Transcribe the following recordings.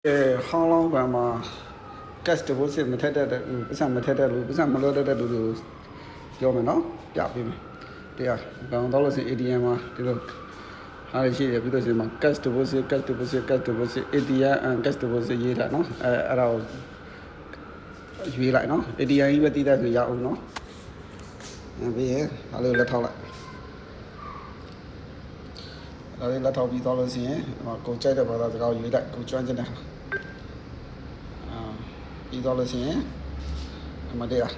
ဟောင်းလောင်းကံမှာ cash deposit မထက်တဲ့ပတ်စံမထက်တဲ့လူပတ်စံမလွှဲတဲ့လူတွေပြောမယ်နော်ပြပေးမယ်တရားဘယ်တော့လို့ဆို ATM မှာဒီလိုအားရရှိရပြီးတော့ဒီမှာ cash deposit ATM cash deposit ရေးတာနော်အဲ့ဒါကိုရွေးလိုက်နော် ATM ကြီးပဲတည်တဲ့ဆိုရအောင်နော်ပြီးရင်အားလို့လက်ထောက်လိုက်အဲ့ဒီလက်ထောက်ပြီးတော့လို့ရှိရင်ကိုကြိုက်တဲ့ဘာသာစကားကိုရွေးလိုက်ကိုကျွမ်းကျင်တဲ့ပြီးတော့လို့ရှိရင်အမတရား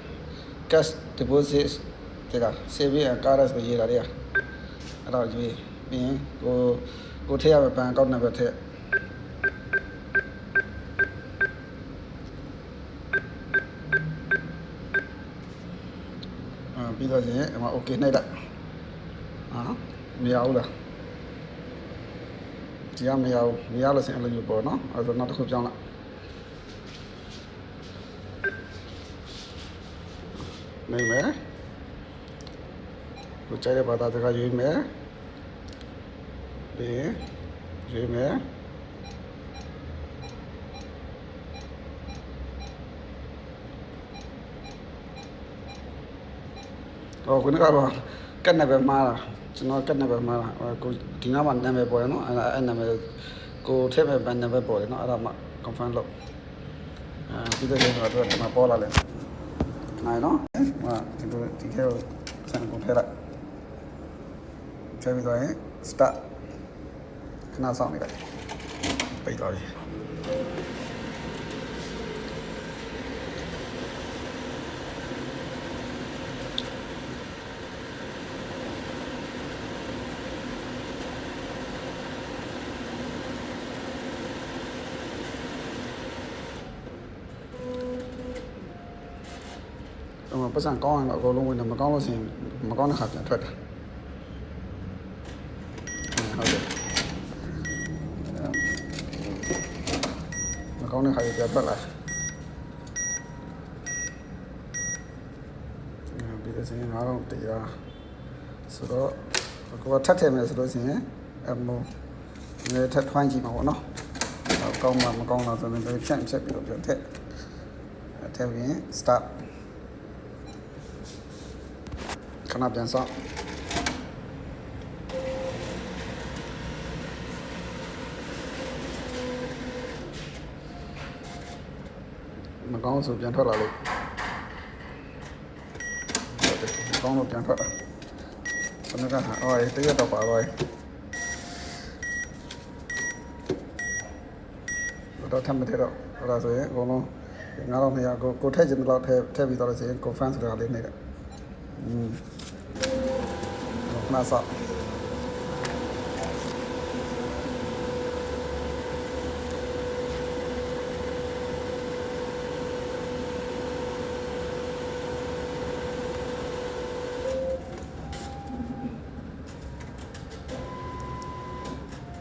cash deposit တဲ့က saving and cards ကိုရေးတာတဲ့အဲ့တော့ရွေးပြီးရင်ကိုထည့်ရမယ့်ဘဏ်အကောင့်နံပါတ်ထည့်ပြီးတော့ရင်အမ okay နှိပ်လိုက်မရဘူးလားဒီကမရဘူးမရလို့ဆိုရင်အဲ့လိုမျိုးပေါ့နော်အဲ့တော့နောက်တစ်ခုပြောင်းလိုက်နေမယ်ကိုကြိုက်တဲ့ဘာသာစကားရွေးမယ်ပြီးရင်ရွေးမယ်ခုနကတော့ကတ်နေပဲမှားတာကျွန်တော်ကတ်နေပဲမှားတာကိုဒီနားမှာနာမည်ပေါ်တယ်နော်အဲ့နာမည်ကိုထည့်မဲ့ဘန်နာမည်ပေါ်တယ်နော်အဲ့ဒါမှ confirm လုပ်ပြီးတော့ကျွန်တော်တို့ဒီမှာပေါ်လာတယ်နိုင်နော်ဒီထဲကိုစံကုန်ထည့်လိုက်ထည့်ပြီးတော့ရင် start ခဏဆောင်နေလိုက်ပိတ်သွားပြီပတ်စံကောင်းရင်တော့အကုန်လုံးဝင်တယ်မကောင်းလို့ဆိုရင်မကောင်းတဲ့ခါပြန်ထွက်တယ်ဟုတ်တယ်မကောင်းတဲ့ခါပြန်ထွက်လာပြီးတော့ဆိုရင်အားလုံးတရားဆိုတော့ကိုကထပ်ထည့်မယ်ဆိုလို့ရှိရင်အမိုးလည်းထပ်ထွန်းကြည့်မှာပေါ့နော်ကောင်းမှမကောင်းတော့ဆိုရင်လည်းဖြန့်ပြီးတော့ပြန်ထည့်ပြီး startခဏပြန်ဆောက်မကောင်းဆိုပြန်ထွက်လာလို့မကောင်းလို့ပြန်ထွက်လာဘယ်နှကအော်တရက်တော့ပါတော့တော့ထပ်မထည့်တော့အဲ့ဒါဆိုရင်အကုန်လုံး9200ကိုထည့်ချင်တဲ့လောက်ထည့်ပြီးတော့ဆိုရင် confirm ဆိုတာလေးနေတယ်ခဏဆောက်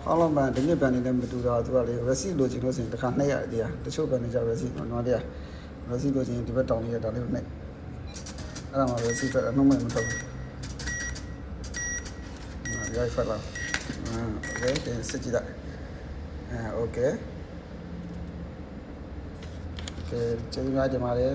ဟောင်းလုံးပန်ဒီနေ့ပန်နေလည်းမတူတော့သူကလေ receipt လိုချင်လို့ဆိုရင်တစ်ခါနှိပ်ရတယ်တရားတချို့ပန်နေကြ receipt နော်တရား receipt လိုချင်ဒီဘက်တောင်းလေးရဒါလေးနှိပ်အဲ့ဒါမှ receipt အနှုံးမထုတ်ဘူးရိုက်ဖက်လာโอเคစစ်ကြည့်လိုက်โอเคကျေးဇူးများတင်ပါတယ်